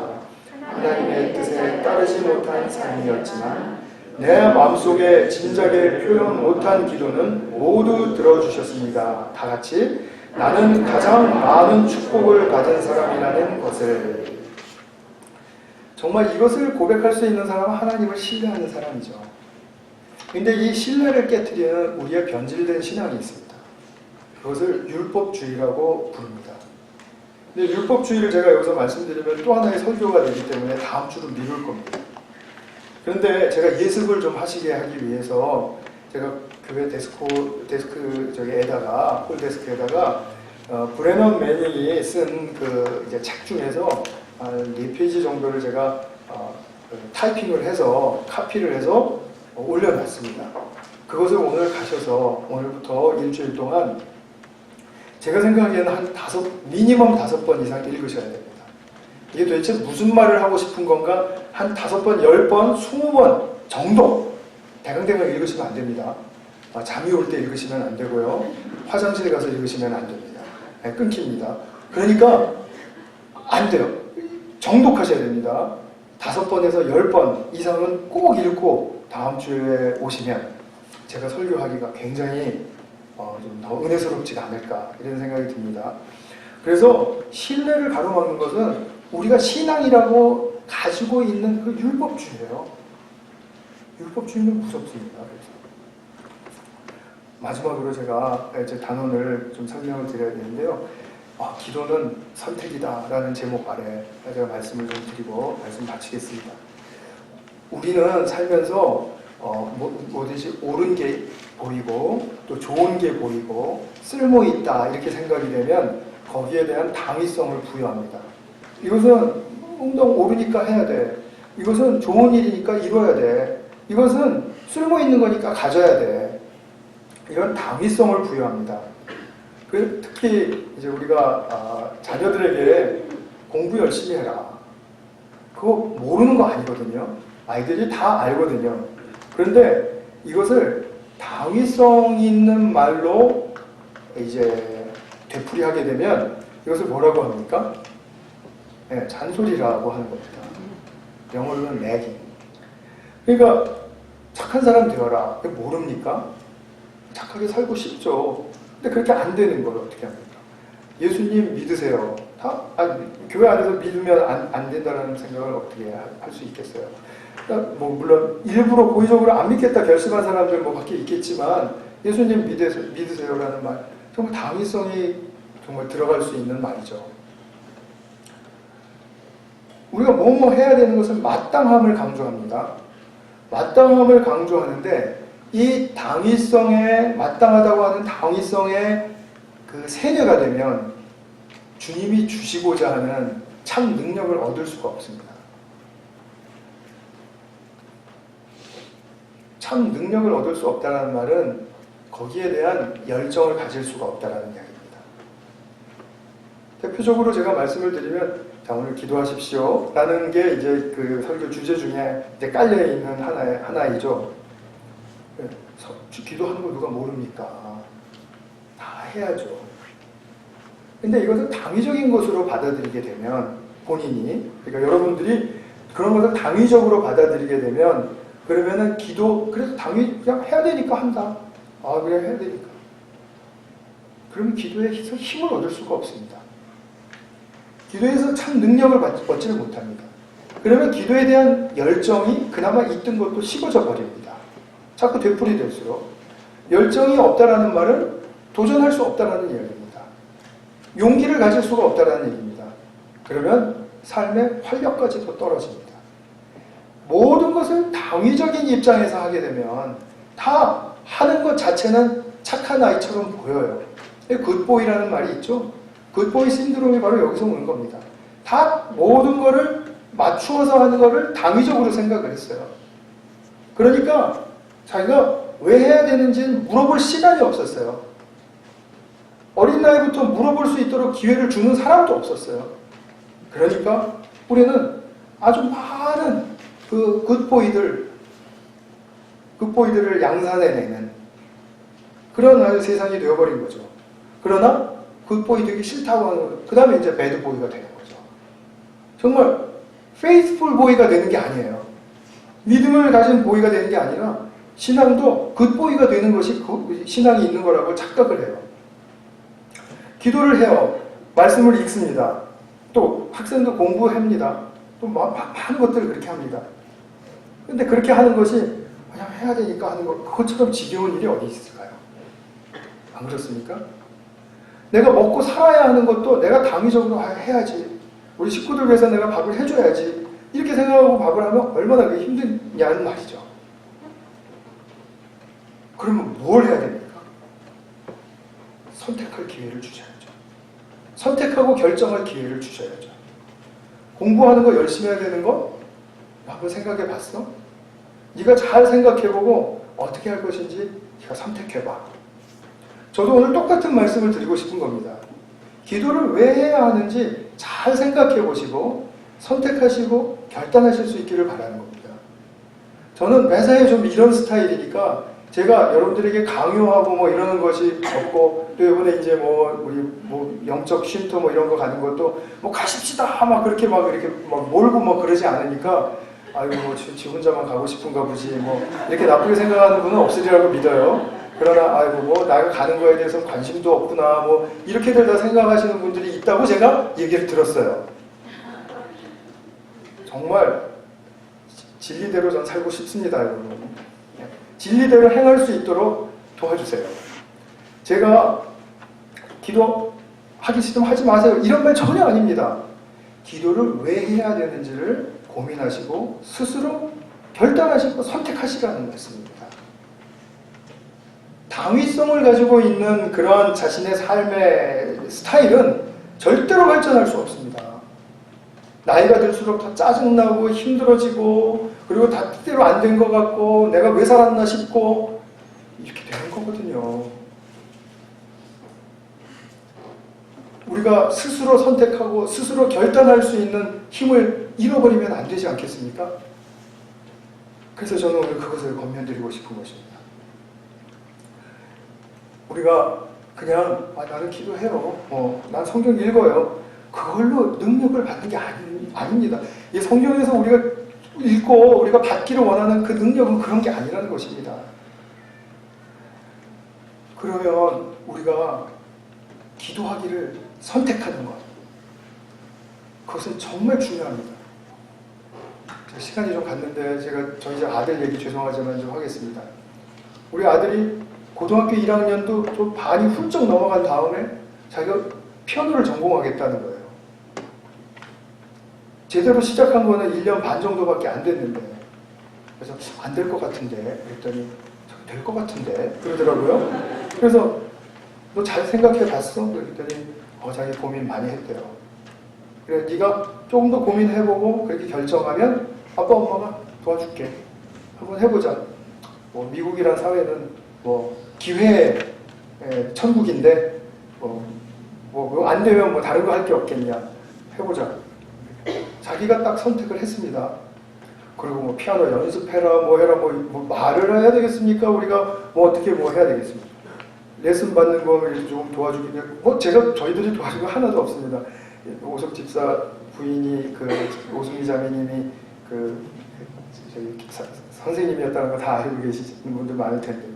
하나님의 뜻에 따르지 못한 삶이었지만 내 마음속에 진작에 표현 못한 기도는 모두 들어주셨습니다. 다 같이 나는 가장 많은 축복을 받은 사람이라는 것을. 정말 이것을 고백할 수 있는 사람은 하나님을 신뢰하는 사람이죠. 근데 이 신뢰를 깨트리는 우리의 변질된 신앙이 있습니다. 그것을 율법주의라고 부릅니다. 근데 율법주의를 제가 여기서 말씀드리면 또 하나의 설교가 되기 때문에 다음 주로 미룰 겁니다. 그런데 제가 예습을 좀 하시게 하기 위해서 제가 교회 홀데스크에다가 브레넌 매닝이 쓴 그 책 중에서 4페이지 정도를 제가 타이핑을 해서 카피를 해서 올려놨습니다. 그것을 오늘 가셔서 오늘부터 일주일 동안 제가 생각하기에는 미니멈 5번 이상 읽으셔야 됩니다. 이게 도대체 무슨 말을 하고 싶은 건가 한 5번, 10번, 20번 정도 대강대강 읽으시면 안 됩니다. 잠이 올 때 읽으시면 안 되고요. 화장실 가서 읽으시면 안 됩니다. 끊깁니다. 그러니까 안 돼요. 정독하셔야 됩니다. 5번에서 10번 이상은 꼭 읽고 다음 주에 오시면 제가 설교하기가 굉장히 좀 더 은혜스럽지가 않을까 이런 생각이 듭니다. 그래서 신뢰를 가로막는 것은 우리가 신앙이라고 가지고 있는 그 율법주의예요. 율법주의는 무섭습니다. 그래서 마지막으로 제가 이제 단원을 좀 설명을 드려야 되는데요. 기도는 선택이다라는 제목 아래 제가 말씀을 좀 드리고 말씀 마치겠습니다. 우리는 살면서 뭐든지 옳은 게 보이고 또 좋은 게 보이고 쓸모 있다 이렇게 생각이 되면 거기에 대한 당위성을 부여합니다. 이것은 옳으니까 해야 돼. 이것은 좋은 일이니까 이뤄야 돼. 이것은 쓸모 있는 거니까 가져야 돼. 이런 당위성을 부여합니다. 특히 이제 우리가 자녀들에게 공부 열심히 해라. 그거 모르는 거 아니거든요. 아이들이 다 알거든요. 그런데 이것을 당위성 있는 말로 이제 되풀이하게 되면 이것을 뭐라고 합니까? 네, 잔소리라고 하는 겁니다. 영어로는 nagging. 그러니까 착한 사람 되어라. 모릅니까? 착하게 살고 싶죠. 근데 그렇게 안 되는 걸 어떻게 합니까? 예수님 믿으세요. 교회 안에서 믿으면 안 된다는 생각을 어떻게 할 수 있겠어요? 그러니까 물론 일부러 고의적으로 안 믿겠다 결심한 사람들 밖에 있겠지만 예수님 믿으세요라는 말 정말 당위성이 정말 들어갈 수 있는 말이죠. 우리가 뭐뭐 해야 되는 것은 마땅함을 강조합니다. 마땅함을 강조하는데 이 당위성에 마땅하다고 하는 당위성에 그 세뇌가 되면 주님이 주시고자 하는 참 능력을 얻을 수가 없습니다. 참 능력을 얻을 수 없다는 말은 거기에 대한 열정을 가질 수가 없다는 이야기입니다. 대표적으로 제가 말씀을 드리면 자, 오늘 기도하십시오 라는 게 이제 그 설교 주제 중에 이제 깔려 있는 하나이죠. 기도하는 걸 누가 모릅니까? 다 해야죠. 근데 이것을 당위적인 것으로 받아들이게 되면 본인이 그러니까 여러분들이 그런 것을 당위적으로 받아들이게 되면 그러면은 그래서 그냥 해야 되니까 한다. 그래 해야 되니까. 그러면 기도에서 힘을 얻을 수가 없습니다. 기도에서 참 능력을 얻지를 못합니다. 그러면 기도에 대한 열정이 그나마 있던 것도 식어져 버립니다. 자꾸 되풀이될수록 열정이 없다라는 말은 도전할 수 없다라는 이야기입니다. 용기를 가질 수가 없다라는 얘기입니다. 그러면 삶의 활력까지도 떨어집니다. 모든 것을 당위적인 입장에서 하게 되면 다 하는 것 자체는 착한 아이처럼 보여요. 굿보이라는 말이 있죠. 굿보이 신드롬이 바로 여기서 오는 겁니다. 다 모든 거를 맞추어서 하는 거를 당위적으로 생각을 했어요. 그러니까 자기가 왜 해야 되는지는 물어볼 시간이 없었어요. 어린 나이부터 물어볼 수 있도록 기회를 주는 사람도 없었어요. 그러니까 우리는 아주 많은 그 굿보이들을 양산해내는 그런 아주 세상이 되어버린 거죠. 그러나 굿보이 되기 싫다고 하는 그 다음에 이제 배드보이가 되는 거죠. 정말 페이스풀 보이가 되는 게 아니에요. 믿음을 가진 보이가 되는 게 아니라 신앙도 굿보이가 되는 것이 신앙이 있는 거라고 착각을 해요. 기도를 해요. 말씀을 읽습니다. 또 학생도 공부합니다. 또 많은 것들을 그렇게 합니다. 근데 그렇게 하는 것이 그냥 해야 되니까 하는 것, 그것처럼 지겨운 일이 어디 있을까요? 안 그렇습니까? 내가 먹고 살아야 하는 것도 내가 당위적으로 해야지. 우리 식구들 위해서 내가 밥을 해줘야지. 이렇게 생각하고 밥을 하면 얼마나 그게 힘드냐는 말이죠. 그러면 뭘 해야 됩니까? 선택할 기회를 주셔야죠. 선택하고 결정할 기회를 주셔야죠. 공부하는 거 열심히 해야 되는 거? 한번 생각해 봤어? 네가 잘 생각해보고 어떻게 할 것인지 네가 선택해봐. 저도 오늘 똑같은 말씀을 드리고 싶은 겁니다. 기도를 왜 해야 하는지 잘 생각해 보시고 선택하시고 결단하실 수 있기를 바라는 겁니다. 저는 매사에 좀 이런 스타일이니까 제가 여러분들에게 강요하고 뭐 이러는 것이 없고, 또 이번에 이제 우리 영적 쉼터 이런 거 가는 것도 가십시다 막 그렇게 막 이렇게 막 몰고 막 그러지 않으니까, 아이고 지 혼자만 가고 싶은가 보지 이렇게 나쁘게 생각하는 분은 없으리라고 믿어요. 그러나 아이고 내가 가는 거에 대해서 관심도 없구나 이렇게들 다 생각하시는 분들이 있다고 제가 얘기를 들었어요. 정말 진리대로 전 살고 싶습니다, 여러분. 진리대로 행할 수 있도록 도와주세요. 제가 기도하기 싫으면 하지 마세요 이런 말 전혀 아닙니다. 기도를 왜 해야 되는지를 고민하시고 스스로 결단하시고 선택하시라는 말씀입니다. 당위성을 가지고 있는 그런 자신의 삶의 스타일은 절대로 발전할 수 없습니다. 나이가 들수록 더 짜증나고 힘들어지고, 그리고 다 뜻대로 안 된 것 같고 내가 왜 살았나 싶고 이렇게 되는 거거든요. 우리가 스스로 선택하고 스스로 결단할 수 있는 힘을 잃어버리면 안 되지 않겠습니까? 그래서 저는 오늘 그것을 권면드리고 싶은 것입니다. 우리가 그냥 나는 기도해요, 난 성경 읽어요, 그걸로 능력을 받는 게 아닙니다. 이 성경에서 우리가 읽고 우리가 받기를 원하는 그 능력은 그런 게 아니라는 것입니다. 그러면 우리가 기도하기를 선택하는 것, 그것은 정말 중요합니다. 시간이 좀 갔는데 저희 이제 아들 얘기 죄송하지만 좀 하겠습니다. 우리 아들이 고등학교 1학년도 좀 반이 훌쩍 넘어간 다음에 자기가 피아노를 전공하겠다는 거예요. 제대로 시작한 거는 1년 반 정도밖에 안 됐는데, 그래서 안 될 것 같은데 그랬더니 될 것 같은데 그러더라고요. 그래서 너 잘 생각해 봤어? 그랬더니 자기 고민 많이 했대요. 그래 네가 조금 더 고민해보고 그렇게 결정하면 아빠 엄마가 도와줄게. 한번 해보자. 미국이란 사회는 기회의 천국인데 안 되면 다른 거 할 게 없겠냐. 해보자. 자기가 딱 선택을 했습니다. 그리고 피아노 연습해라 해라 말을 해야 되겠습니까? 우리가 어떻게 해야 되겠습니까? 레슨 받는 거를 좀 도와주기 위해 저희들이 도와준 거 하나도 없습니다. 오석 집사 부인이 오승미 자매님이 저희 선생님이었다는 거 다 알고 계시는 분들 많을 텐데요.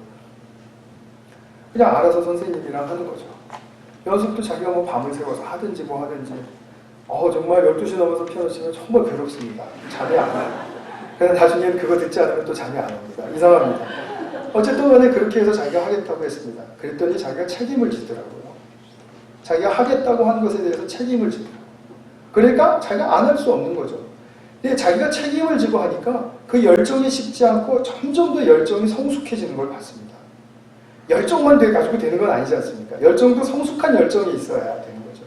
그냥 알아서 선생님이랑 하는 거죠. 연습도 자기가 밤을 새워서 하든지 하든지. 정말 12시 넘어서 피아노 치면 정말 괴롭습니다. 잠이 안 와요. 그래서 나중에는 그거 듣지 않으면 또 잠이 안 옵니다. 이상합니다. 어쨌든 간에 그렇게 해서 자기가 하겠다고 했습니다. 그랬더니 자기가 책임을 지더라고요. 자기가 하겠다고 한 것에 대해서 책임을 지더라고요. 그러니까 자기가 안 할 수 없는 거죠. 근데 자기가 책임을 지고 하니까 그 열정이 식지 않고 점점 더 열정이 성숙해지는 걸 봤습니다. 열정만 가지고 되는 건 아니지 않습니까? 열정도 성숙한 열정이 있어야 되는 거죠.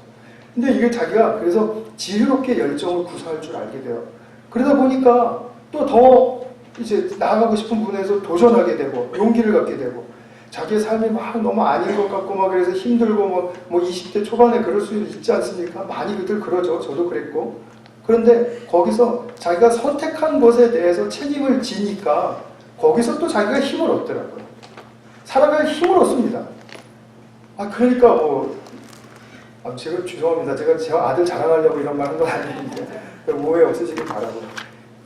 근데 이게 자기가 그래서 지혜롭게 열정을 구사할 줄 알게 돼요. 그러다 보니까 또 더 이제 나아가고 싶은 부분에서 도전하게 되고 용기를 갖게 되고, 자기의 삶이 너무 아닌 것 같고 그래서 힘들고 20대 초반에 그럴 수 있지 않습니까? 많이들 그러죠. 저도 그랬고. 그런데 거기서 자기가 선택한 것에 대해서 책임을 지니까 거기서 또 자기가 힘을 얻더라고요. 살아갈 힘을 얻습니다. 그러니까 제가 죄송합니다. 제가 제 아들 자랑하려고 이런 말 한 건 아닌데 오해 없으시길 바라고.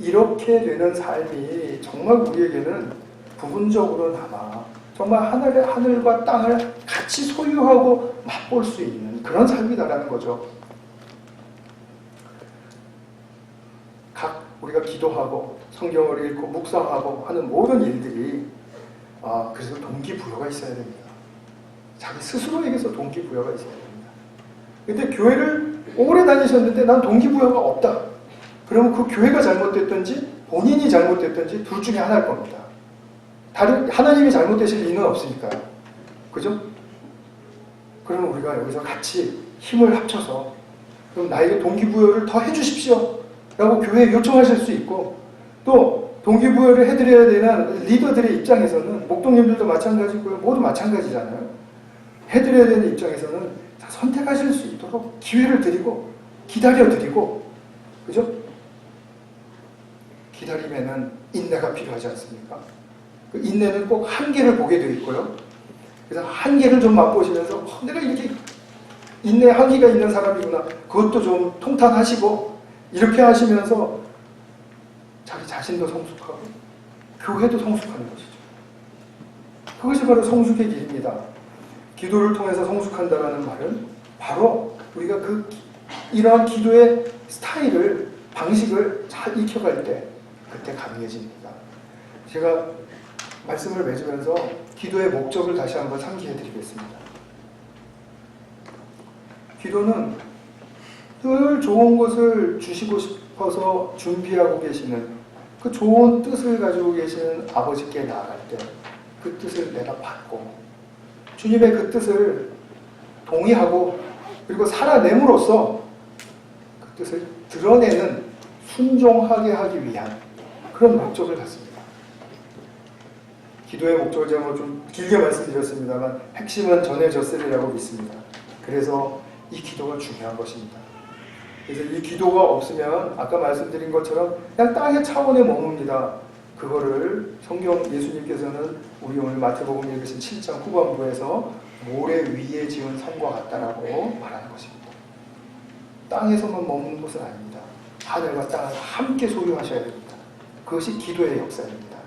이렇게 되는 삶이 정말 우리에게는 부분적으로나마 정말 하늘과 땅을 같이 소유하고 맛볼 수 있는 그런 삶이다라는 거죠. 우리가 기도하고 성경을 읽고 묵상하고 하는 모든 일들이 그래서 동기부여가 있어야 됩니다. 자기 스스로에게서 동기부여가 있어야 됩니다. 근데 교회를 오래 다니셨는데 난 동기부여가 없다. 그러면 그 교회가 잘못됐든지 본인이 잘못됐든지 둘 중에 하나일 겁니다. 하나님이 잘못되실 리는 없으니까요. 그죠? 그러면 우리가 여기서 같이 힘을 합쳐서 그럼 나에게 동기부여를 더 해주십시오 라고 교회에 요청하실 수 있고, 또 동기부여를 해드려야 되는 리더들의 입장에서는, 목동님들도 마찬가지고요. 모두 마찬가지잖아요. 해드려야 되는 입장에서는 선택하실 수 있도록 기회를 드리고 기다려드리고, 그죠? 기다림에는 인내가 필요하지 않습니까? 그 인내는 꼭 한계를 보게 되어 있고요. 그래서 한계를 좀 맛보시면서 내가 이렇게 인내 한계가 있는 사람이구나, 그것도 좀 통탄하시고, 이렇게 하시면서 자기 자신도 성숙하고 교회도 성숙하는 것이죠. 그것이 바로 성숙의 길입니다. 기도를 통해서 성숙한다는 말은 바로 우리가 이러한 기도의 스타일을, 방식을 잘 익혀갈 때 그때 가능해집니다. 제가 말씀을 맺으면서 기도의 목적을 다시 한번 상기해 드리겠습니다. 기도는 늘 좋은 것을 주시고 싶어서 준비하고 계시는, 그 좋은 뜻을 가지고 계시는 아버지께 나아갈 때 그 뜻을 내가 받고 주님의 그 뜻을 동의하고 그리고 살아냄으로써 그 뜻을 드러내는, 순종하게 하기 위한 그런 목적을 갖습니다. 기도의 목적을 제가 좀 길게 말씀드렸습니다만 핵심은 전해졌으리라고 믿습니다. 그래서 이 기도가 중요한 것입니다. 그래서 이 기도가 없으면 아까 말씀드린 것처럼 그냥 땅의 차원에 머뭅니다. 그거를 성경, 예수님께서는 우리 오늘 마태복음 읽으신 7장 후반부에서 모래 위에 지은 성과 같다라고 말하는 것입니다. 땅에서만 머무는 것은 아닙니다. 하늘과 땅을 함께 소유하셔야 됩니다. 그것이 기도의 역사입니다.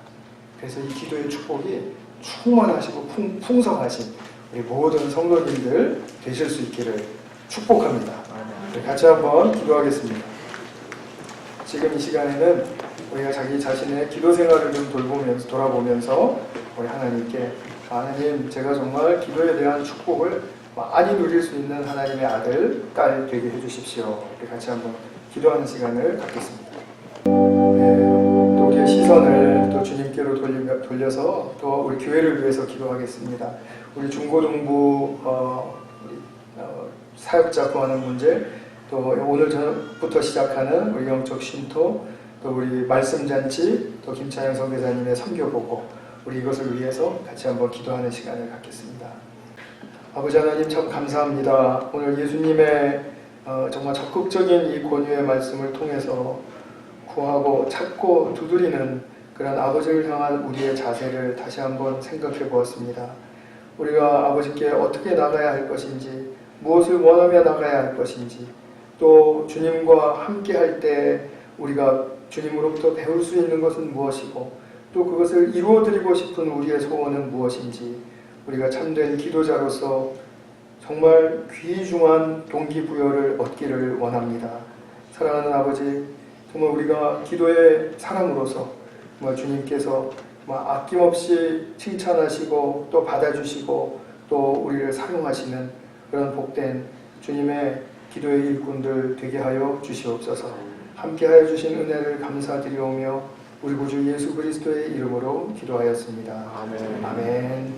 그래서 이 기도의 축복이 충만하시고 풍성하신 우리 모든 성도님들 되실 수 있기를 축복합니다. 같이 한번 기도하겠습니다. 지금 이 시간에는 우리가 자기 자신의 기도 생활을 좀 돌아보면서 우리 하나님께, 하나님, 제가 정말 기도에 대한 축복을 많이 누릴 수 있는 하나님의 아들, 딸 되게 해주십시오. 우리 같이 한번 기도하는 시간을 갖겠습니다. 또 우리의 시선을 또 주님께로 돌려서 또 우리 교회를 위해서 기도하겠습니다. 우리 중고등부 사역자 구하는 문제, 또 오늘 저녁부터 시작하는 우리 영적 쉼터, 또 우리 말씀잔치, 또 김찬영 선교사님의 선교보고, 우리 이것을 위해서 같이 한번 기도하는 시간을 갖겠습니다. 아버지 하나님, 참 감사합니다. 오늘 예수님의 정말 적극적인 이 권유의 말씀을 통해서 구하고 찾고 두드리는 그런 아버지를 향한 우리의 자세를 다시 한번 생각해 보았습니다. 우리가 아버지께 어떻게 나가야 할 것인지, 무엇을 원하며 나가야 할 것인지, 또 주님과 함께 할 때 우리가 주님으로부터 배울 수 있는 것은 무엇이고, 또 그것을 이루어드리고 싶은 우리의 소원은 무엇인지, 우리가 참된 기도자로서 정말 귀중한 동기부여를 얻기를 원합니다. 사랑하는 아버지, 정말 우리가 기도의 사람으로서 정말 주님께서 아낌없이 칭찬하시고 또 받아주시고 또 우리를 사용하시는 그런 복된 주님의 기도의 일꾼들 되게 하여 주시옵소서. 함께하여 주신 은혜를 감사드리오며 우리 구주 예수 그리스도의 이름으로 기도하였습니다. 아멘. 아멘.